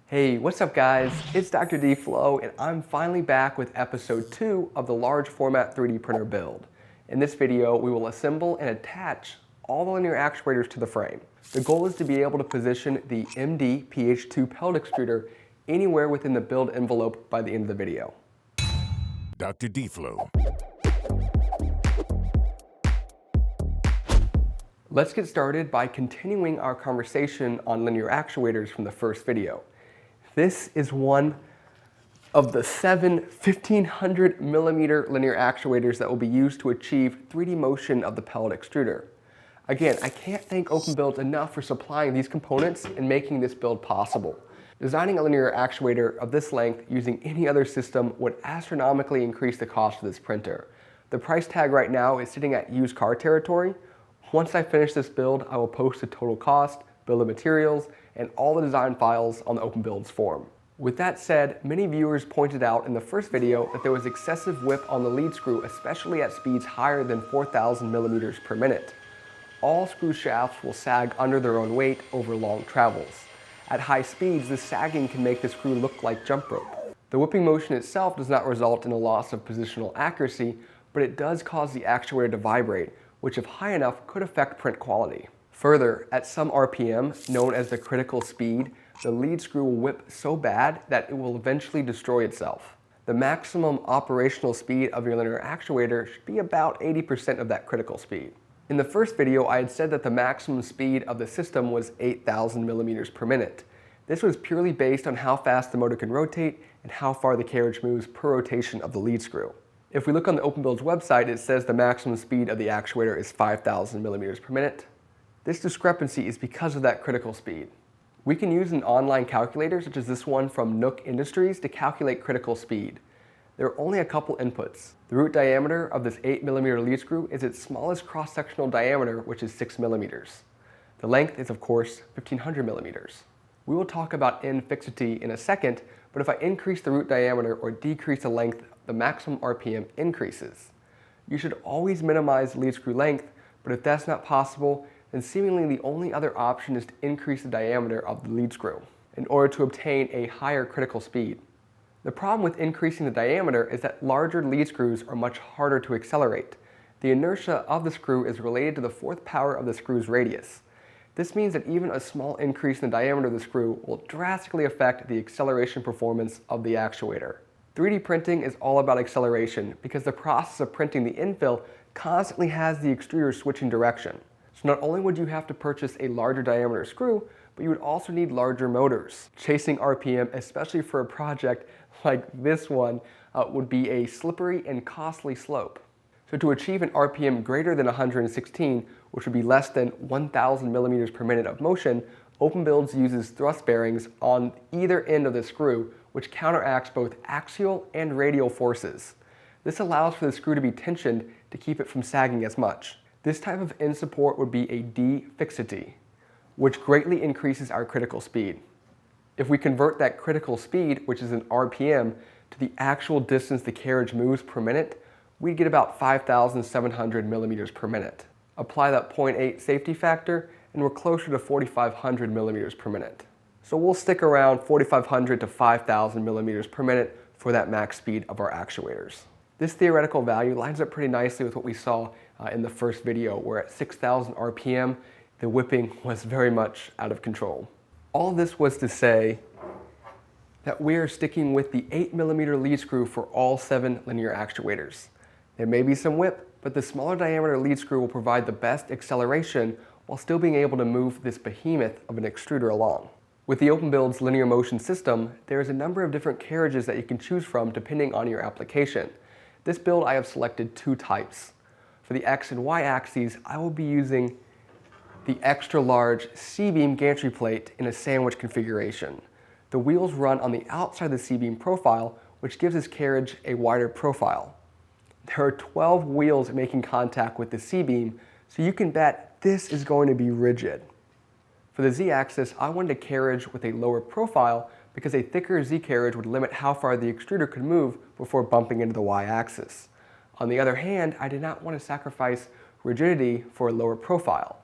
Hey, what's up guys? It's Dr. D-Flo and I'm finally back with episode 2 of the large format 3D printer build. In this video, we will assemble and attach all the linear actuators to the frame. The goal is to be able to position the MD PH2 pellet extruder anywhere within the build envelope by the end of the video. Dr. D-Flo. Let's get started by continuing our conversation on linear actuators from the first video. This is one of the 7 1500 millimeter linear actuators that will be used to achieve 3D motion of the pellet extruder. Again, I can't thank OpenBuilds enough for supplying these components and making this build possible. Designing a linear actuator of this length using any other system would astronomically increase the cost of this printer. The price tag right now is sitting at used car territory. Once I finish this build, I will post the total cost, bill of materials, and all the design files on the OpenBuilds forum. With that said, many viewers pointed out in the first video that there was excessive whip on the lead screw, especially at speeds higher than 4,000 millimeters per minute. All screw shafts will sag under their own weight over long travels. At high speeds, this sagging can make the screw look like jump rope. The whipping motion itself does not result in a loss of positional accuracy, but it does cause the actuator to vibrate, which if high enough could affect print quality. Further, at some RPM, known as the critical speed, the lead screw will whip so bad that it will eventually destroy itself. The maximum operational speed of your linear actuator should be about 80% of that critical speed. In the first video, I had said that the maximum speed of the system was 8,000 millimeters per minute. This was purely based on how fast the motor can rotate and how far the carriage moves per rotation of the lead screw. If we look on the OpenBuilds website, it says the maximum speed of the actuator is 5,000 millimeters per minute. This discrepancy is because of that critical speed. We can use an online calculator such as this one from Nook Industries to calculate critical speed. There are only a couple inputs. The root diameter of this 8 millimeter lead screw is its smallest cross-sectional diameter, which is 6 millimeters. The length is of course 1500 millimeters. We will talk about infixity in a second, but if I increase the root diameter or decrease the length, the maximum RPM increases. You should always minimize lead screw length, but if that's not possible, then seemingly the only other option is to increase the diameter of the lead screw in order to obtain a higher critical speed. The problem with increasing the diameter is that larger lead screws are much harder to accelerate. The inertia of the screw is related to the fourth power of the screw's radius. This means that even a small increase in the diameter of the screw will drastically affect the acceleration performance of the actuator. 3D printing is all about acceleration because the process of printing the infill constantly has the extruder switching direction. So not only would you have to purchase a larger diameter screw, but you would also need larger motors. Chasing RPM, especially for a project like this one, would be a slippery and costly slope. So to achieve an RPM greater than 116, which would be less than 1,000 millimeters per minute of motion, OpenBuilds uses thrust bearings on either end of the screw, which counteracts both axial and radial forces. This allows for the screw to be tensioned to keep it from sagging as much. This type of end support would be a D-fixity, which greatly increases our critical speed. If we convert that critical speed, which is an RPM, to the actual distance the carriage moves per minute, we'd get about 5,700 millimeters per minute. Apply that 0.8 safety factor, and we're closer to 4,500 millimeters per minute. So we'll stick around 4,500 to 5,000 millimeters per minute for that max speed of our actuators. This theoretical value lines up pretty nicely with what we saw in the first video, where at 6,000 RPM, the whipping was very much out of control. All this was to say that we are sticking with the 8 millimeter lead screw for all 7 linear actuators. There may be some whip, but the smaller diameter lead screw will provide the best acceleration while still being able to move this behemoth of an extruder along. With the OpenBuilds linear motion system, there is a number of different carriages that you can choose from depending on your application. This build I have selected 2 types. For the X and Y axes, I will be using the extra large C-beam gantry plate in a sandwich configuration. The wheels run on the outside of the C-beam profile, which gives this carriage a wider profile. There are 12 wheels making contact with the C-beam, so you can bet this is going to be rigid. For the Z-axis, I wanted a carriage with a lower profile because a thicker Z-carriage would limit how far the extruder could move before bumping into the Y-axis. On the other hand, I did not want to sacrifice rigidity for a lower profile.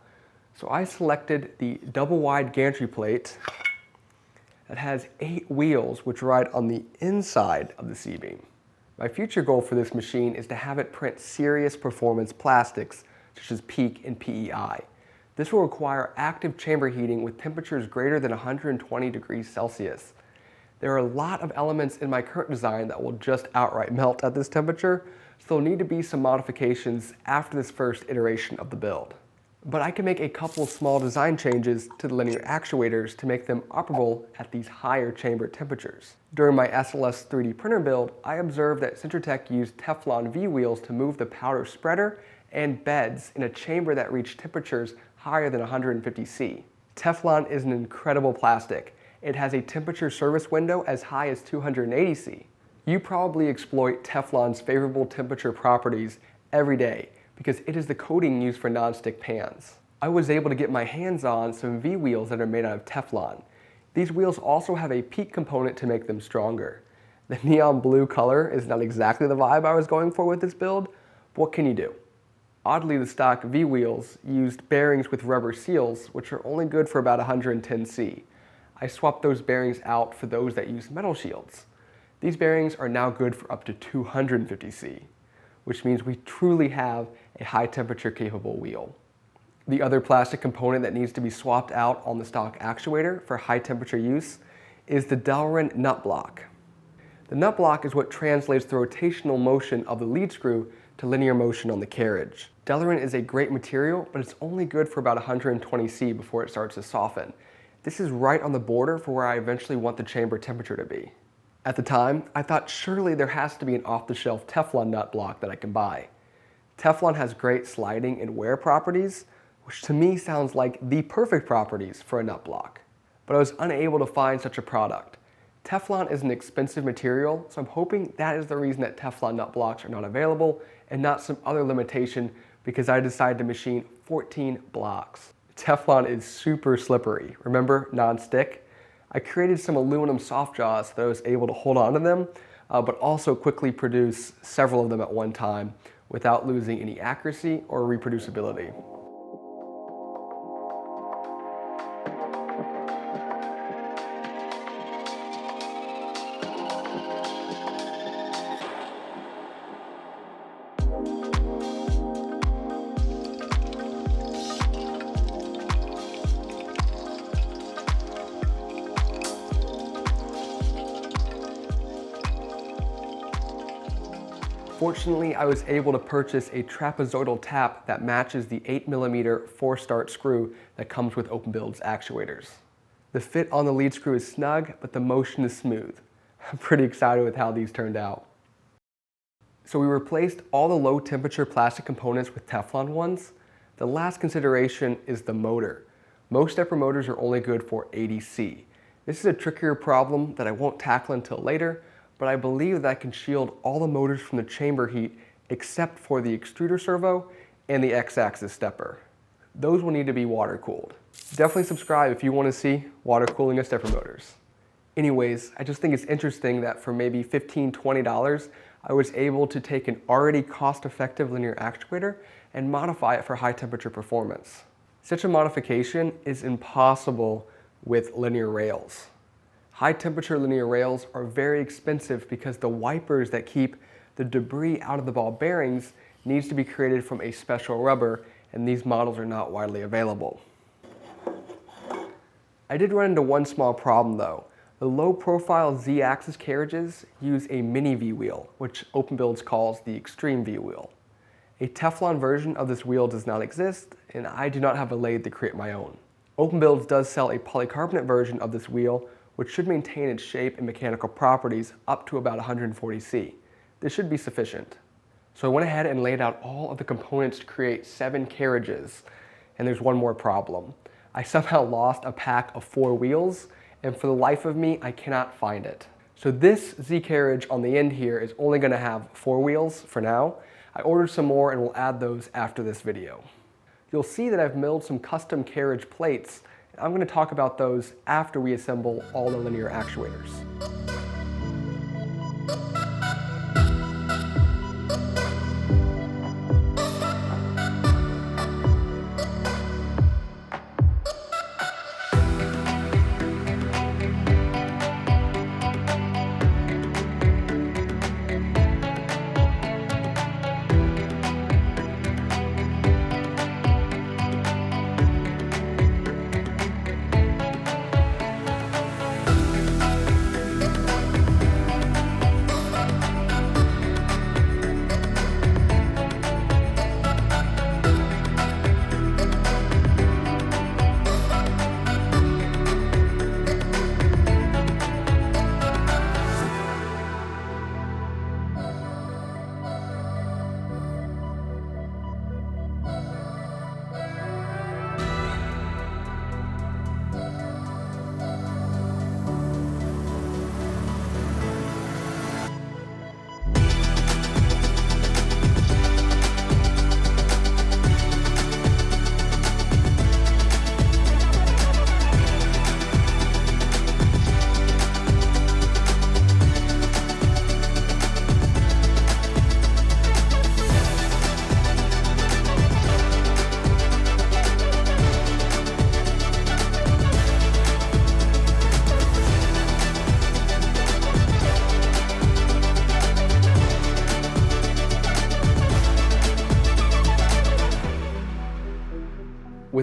So I selected the double wide gantry plate that has 8 wheels which ride on the inside of the C-beam. My future goal for this machine is to have it print serious performance plastics such as PEEK and PEI. This will require active chamber heating with temperatures greater than 120 degrees Celsius. There are a lot of elements in my current design that will just outright melt at this temperature, so there'll need to be some modifications after this first iteration of the build. But I can make a couple small design changes to the linear actuators to make them operable at these higher chamber temperatures. During my SLS 3D printer build, I observed that Sintertech used Teflon V-wheels to move the powder spreader and beds in a chamber that reached temperatures higher than 150 C. Teflon is an incredible plastic. It has a temperature service window as high as 280 C. You probably exploit Teflon's favorable temperature properties every day because it is the coating used for nonstick pans. I was able to get my hands on some V-wheels that are made out of Teflon. These wheels also have a PEEK component to make them stronger. The neon blue color is not exactly the vibe I was going for with this build, but what can you do? Oddly, the stock V-wheels used bearings with rubber seals, which are only good for about 110 C. I swapped those bearings out for those that use metal shields. These bearings are now good for up to 250 C, which means we truly have a high temperature capable wheel. The other plastic component that needs to be swapped out on the stock actuator for high temperature use is the Delrin nut block. The nut block is what translates the rotational motion of the lead screw to linear motion on the carriage. Delrin is a great material, but it's only good for about 120 C before it starts to soften. This is right on the border for where I eventually want the chamber temperature to be. At the time, I thought surely there has to be an off-the-shelf Teflon nut block that I can buy. Teflon has great sliding and wear properties, which to me sounds like the perfect properties for a nut block. But I was unable to find such a product. Teflon is an expensive material, so I'm hoping that is the reason that Teflon nut blocks are not available and not some other limitation because I decided to machine 14 blocks. Teflon is super slippery. Remember, non-stick? I created some aluminum soft jaws so that I was able to hold on to them, but also quickly produce several of them at one time without losing any accuracy or reproducibility. Fortunately, I was able to purchase a trapezoidal tap that matches the 8mm 4-start screw that comes with OpenBuilds actuators. The fit on the lead screw is snug, but the motion is smooth. I'm pretty excited with how these turned out. So we replaced all the low temperature plastic components with Teflon ones. The last consideration is the motor. Most stepper motors are only good for 80 C. This is a trickier problem that I won't tackle until later, but I believe that I can shield all the motors from the chamber heat except for the extruder servo and the X-axis stepper. Those will need to be water cooled. Definitely subscribe if you want to see water cooling of stepper motors. Anyways, I just think it's interesting that for maybe $15, $20, I was able to take an already cost-effective linear actuator and modify it for high temperature performance. Such a modification is impossible with linear rails. High temperature linear rails are very expensive because the wipers that keep the debris out of the ball bearings needs to be created from a special rubber, and these models are not widely available. I did run into one small problem though. The low profile Z-axis carriages use a mini V-wheel, which OpenBuilds calls the extreme V-wheel. A Teflon version of this wheel does not exist, and I do not have a lathe to create my own. OpenBuilds does sell a polycarbonate version of this wheel, which should maintain its shape and mechanical properties up to about 140 C. This should be sufficient. So I went ahead and laid out all of the components to create 7 carriages, and there's one more problem. I somehow lost a pack of 4 wheels, and for the life of me, I cannot find it. So this Z carriage on the end here is only gonna have 4 wheels for now. I ordered some more and will add those after this video. You'll see that I've milled some custom carriage plates. I'm going to talk about those after we assemble all the linear actuators.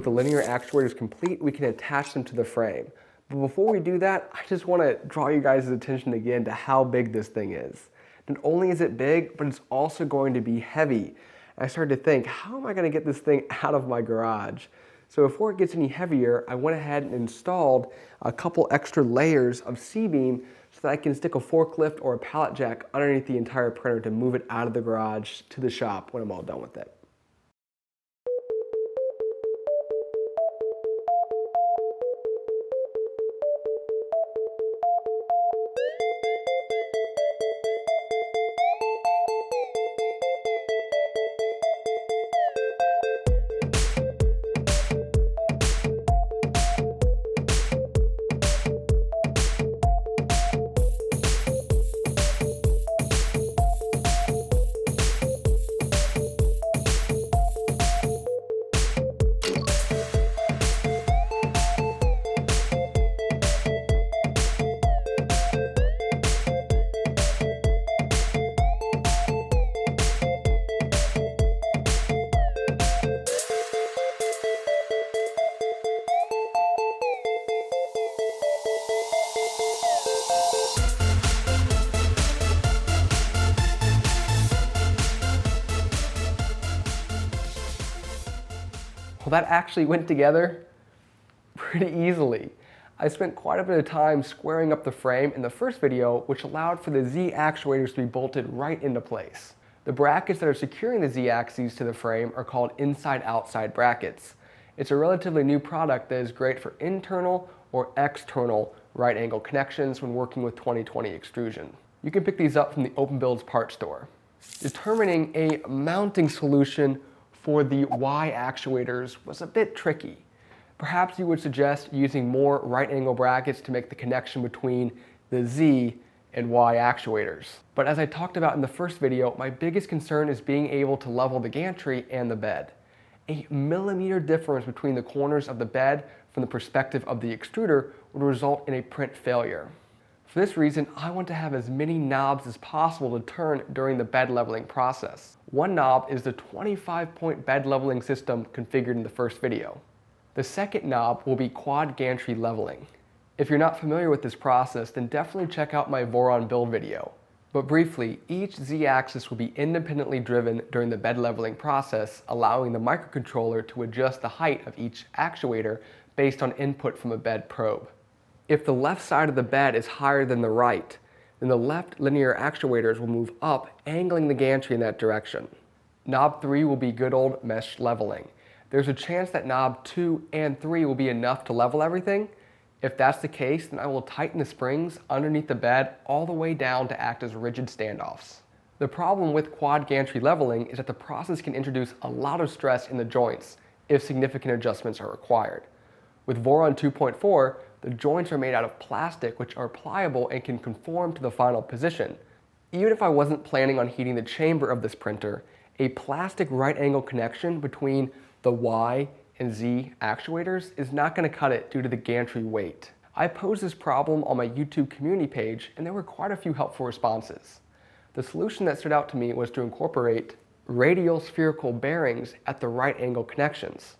With the linear actuators complete, we can attach them to the frame. But before we do that, I just want to draw you guys' attention again to how big this thing is. Not only is it big, but it's also going to be heavy. I started to think, how am I going to get this thing out of my garage? So before it gets any heavier, I went ahead and installed a couple extra layers of C-beam so that I can stick a forklift or a pallet jack underneath the entire printer to move it out of the garage to the shop when I'm all done with it. Well, that actually went together pretty easily. I spent quite a bit of time squaring up the frame in the first video, which allowed for the Z actuators to be bolted right into place. The brackets that are securing the Z axes to the frame are called inside-outside brackets. It's a relatively new product that is great for internal or external right angle connections when working with 2020 extrusion. You can pick these up from the OpenBuilds part store. Determining a mounting solution for the Y actuators was a bit tricky. Perhaps you would suggest using more right angle brackets to make the connection between the Z and Y actuators. But as I talked about in the first video, my biggest concern is being able to level the gantry and the bed. A millimeter difference between the corners of the bed from the perspective of the extruder would result in a print failure. For this reason, I want to have as many knobs as possible to turn during the bed leveling process. One knob is the 25-point bed leveling system configured in the first video. The second knob will be quad gantry leveling. If you're not familiar with this process, then definitely check out my Voron build video. But briefly, each Z-axis will be independently driven during the bed leveling process, allowing the microcontroller to adjust the height of each actuator based on input from a bed probe. If the left side of the bed is higher than the right, then the left linear actuators will move up, angling the gantry in that direction. Knob 3 will be good old mesh leveling. There's a chance that knob 2 and 3 will be enough to level everything. If that's the case, then I will tighten the springs underneath the bed all the way down to act as rigid standoffs. The problem with quad gantry leveling is that the process can introduce a lot of stress in the joints if significant adjustments are required. With Voron 2.4, the joints are made out of plastic, which are pliable and can conform to the final position. Even if I wasn't planning on heating the chamber of this printer, a plastic right angle connection between the Y and Z actuators is not going to cut it due to the gantry weight. I posed this problem on my YouTube community page, and there were quite a few helpful responses. The solution that stood out to me was to incorporate radial spherical bearings at the right angle connections.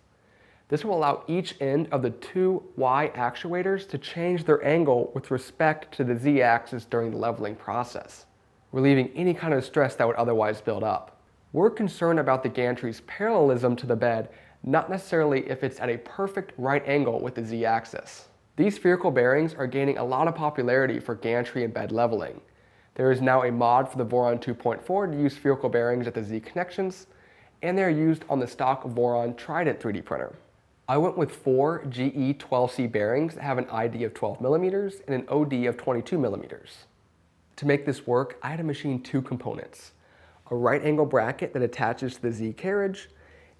This will allow each end of the two Y actuators to change their angle with respect to the Z axis during the leveling process, relieving any kind of stress that would otherwise build up. We're concerned about the gantry's parallelism to the bed, not necessarily if it's at a perfect right angle with the Z axis. These spherical bearings are gaining a lot of popularity for gantry and bed leveling. There is now a mod for the Voron 2.4 to use spherical bearings at the Z connections, and they're used on the stock Voron Trident 3D printer. I went with 4 GE 12C bearings that have an ID of 12 millimeters and an OD of 22 millimeters. To make this work, I had to machine two components: a right angle bracket that attaches to the Z carriage,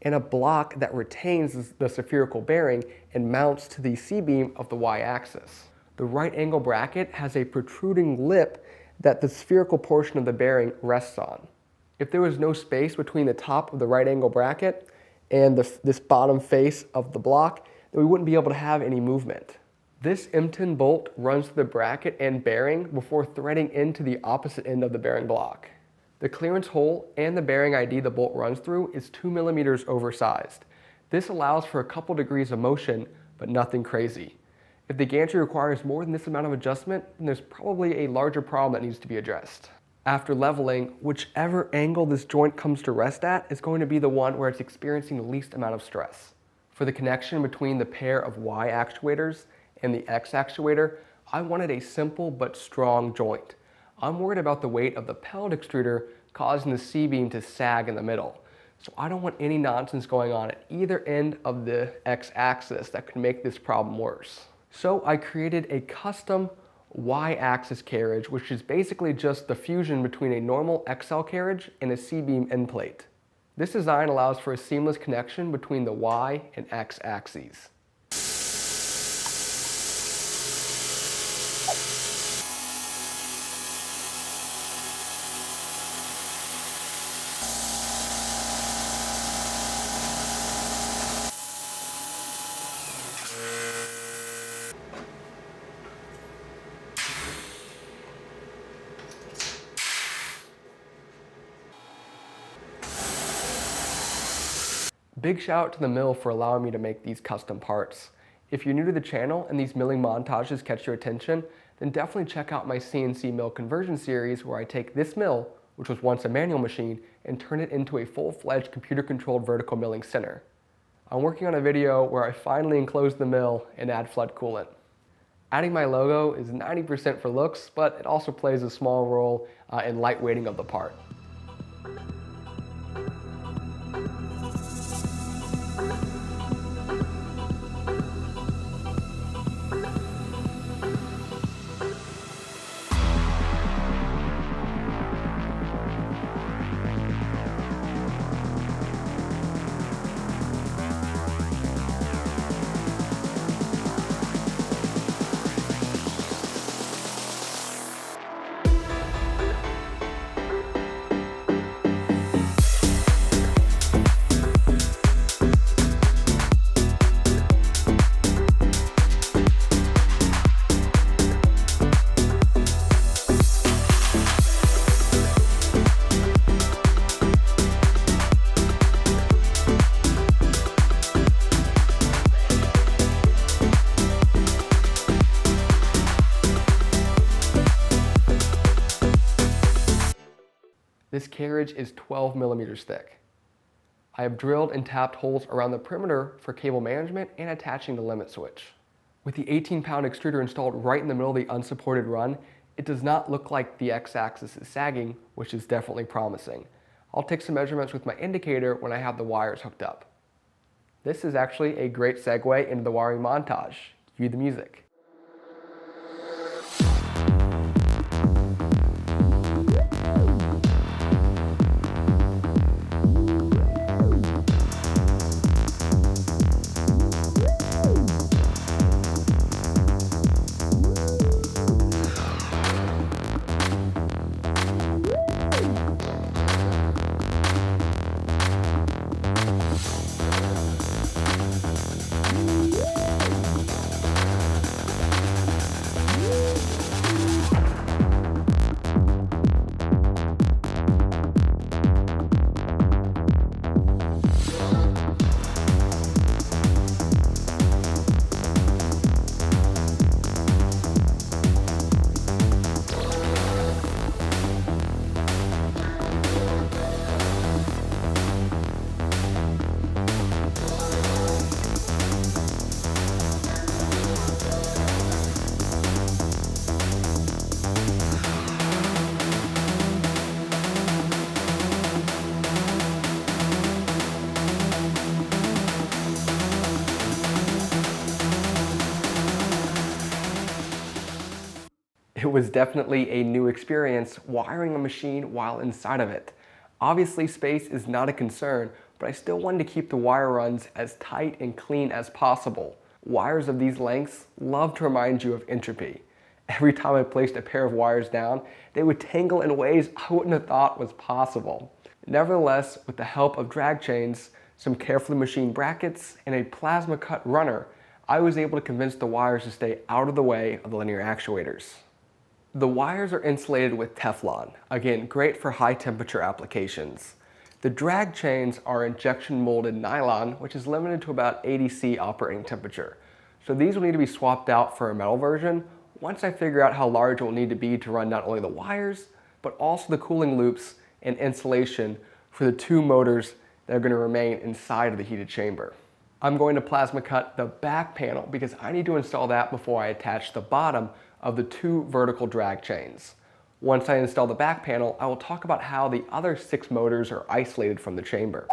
and a block that retains the spherical bearing and mounts to the C-beam of the Y-axis. The right angle bracket has a protruding lip that the spherical portion of the bearing rests on. If there was no space between the top of the right angle bracket and this bottom face of the block, then we wouldn't be able to have any movement. This M10 bolt runs through the bracket and bearing before threading into the opposite end of the bearing block. The clearance hole and the bearing ID the bolt runs through is 2 millimeters oversized. This allows for a couple degrees of motion, but nothing crazy. If the gantry requires more than this amount of adjustment, then there's probably a larger problem that needs to be addressed. After leveling, whichever angle this joint comes to rest at is going to be the one where it's experiencing the least amount of stress. For the connection between the pair of Y actuators and the X actuator, I wanted a simple but strong joint. I'm worried about the weight of the pellet extruder causing the C-beam to sag in the middle. So I don't want any nonsense going on at either end of the X-axis that could make this problem worse. So I created a custom Y-axis carriage, which is basically just the fusion between a normal XL carriage and a C-beam end plate. This design allows for a seamless connection between the Y and X axes. Big shout out to the mill for allowing me to make these custom parts. If you're new to the channel and these milling montages catch your attention, then definitely check out my CNC mill conversion series where I take this mill, which was once a manual machine, and turn it into a full-fledged computer-controlled vertical milling center. I'm working on a video where I finally enclose the mill and add flood coolant. Adding my logo is 90% for looks, but it also plays a small role in lightweighting of the part. This carriage is 12 millimeters thick. I have drilled and tapped holes around the perimeter for cable management and attaching the limit switch. With the 18-pound extruder installed right in the middle of the unsupported run, it does not look like the X-axis is sagging, which is definitely promising. I'll take some measurements with my indicator when I have the wires hooked up. This is actually a great segue into the wiring montage. Cue the music. It was definitely a new experience wiring a machine while inside of it. Obviously, space is not a concern, but I still wanted to keep the wire runs as tight and clean as possible. Wires of these lengths love to remind you of entropy. Every time I placed a pair of wires down, they would tangle in ways I wouldn't have thought was possible. Nevertheless, with the help of drag chains, some carefully machined brackets, and a plasma cut runner, I was able to convince the wires to stay out of the way of the linear actuators. The wires are insulated with Teflon, again, great for high temperature applications. The drag chains are injection molded nylon, which is limited to about 80 C operating temperature. So these will need to be swapped out for a metal version once I figure out how large it will need to be to run not only the wires, but also the cooling loops and insulation for the two motors that are going to remain inside of the heated chamber. I'm going to plasma cut the back panel because I need to install that before I attach the bottom of the two vertical drag chains. Once I install the back panel, I will talk about how the other 6 motors are isolated from the chamber.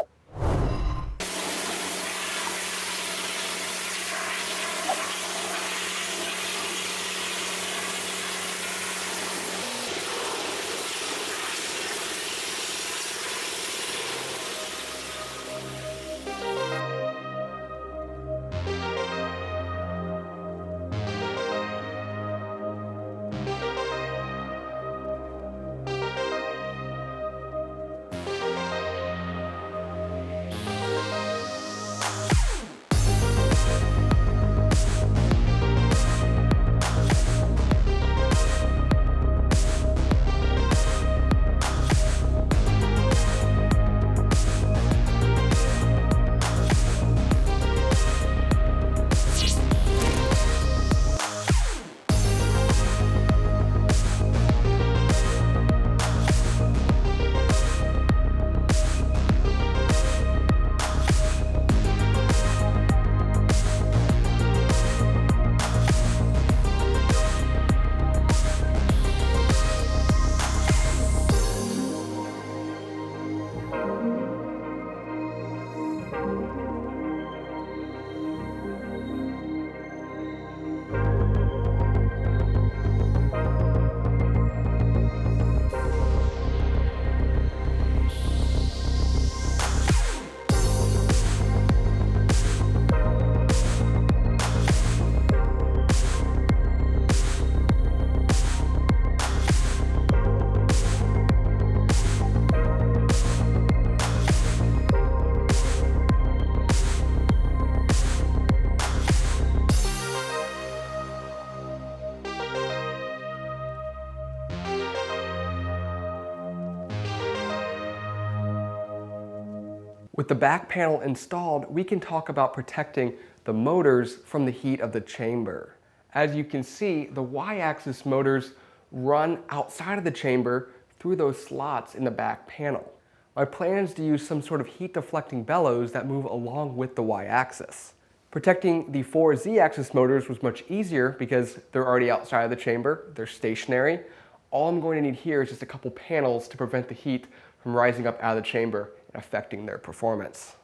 With the back panel installed, we can talk about protecting the motors from the heat of the chamber. As you can see, the Y-axis motors run outside of the chamber through those slots in the back panel. My plan is to use some sort of heat deflecting bellows that move along with the Y-axis. Protecting the 4 Z-axis motors was much easier because they're already outside of the chamber, they're stationary. All I'm going to need here is just a couple panels to prevent the heat from rising up out of the chamber and affecting their performance.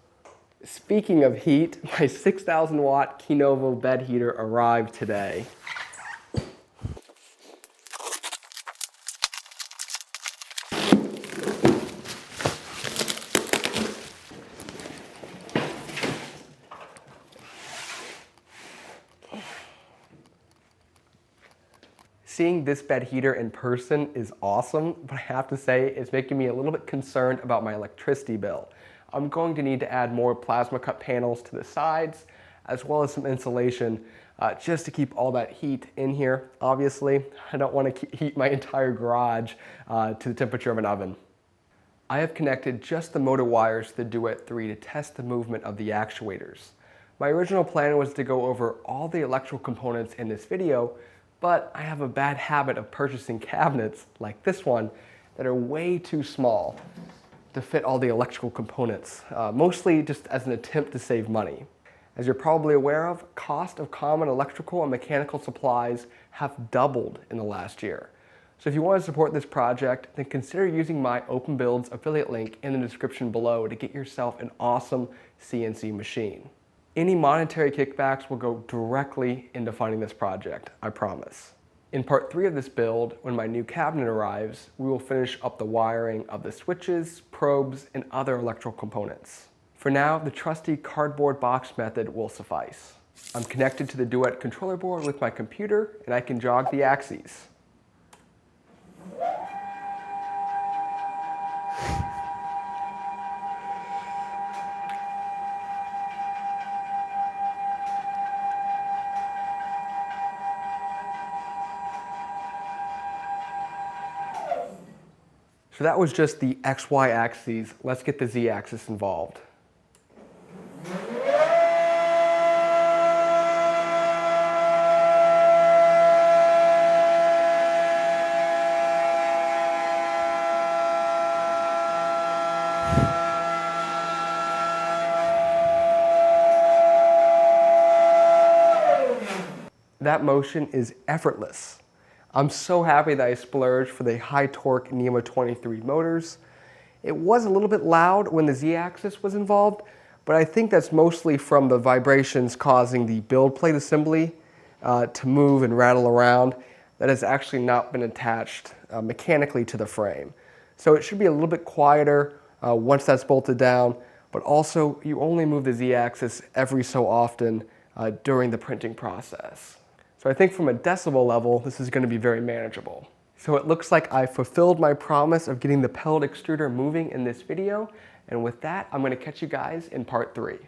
Speaking of heat, my 6,000 watt Kinovo bed heater arrived today. Seeing this bed heater in person is awesome, but I have to say it's making me a little bit concerned about my electricity bill. I'm going to need to add more plasma cut panels to the sides, as well as some insulation, just to keep all that heat in here. Obviously, I don't want to heat my entire garage to the temperature of an oven. I have connected just the motor wires to the Duet 3 to test the movement of the actuators. My original plan was to go over all the electrical components in this video, but I have a bad habit of purchasing cabinets like this one that are way too small to fit all the electrical components, mostly just as an attempt to save money. As you're probably aware of, cost of common electrical and mechanical supplies have doubled in the last year. So if you want to support this project, then consider using my OpenBuilds affiliate link in the description below to get yourself an awesome CNC machine. Any monetary kickbacks will go directly into funding this project, I promise. In part 3 of this build, when my new cabinet arrives, we will finish up the wiring of the switches, probes, and other electrical components. For now, the trusty cardboard box method will suffice. I'm connected to the Duet controller board with my computer, and I can jog the axes. So that was just the XY axes. Let's get the Z axis involved. That motion is effortless. I'm so happy that I splurged for the high torque NEMA 23 motors. It was a little bit loud when the Z-axis was involved, but I think that's mostly from the vibrations causing the build plate assembly to move and rattle around that has actually not been attached mechanically to the frame. So it should be a little bit quieter once that's bolted down, but also you only move the Z-axis every so often during the printing process. So I think from a decibel level, this is going to be very manageable. So it looks like I fulfilled my promise of getting the pellet extruder moving in this video. And with that, I'm going to catch you guys in part 3.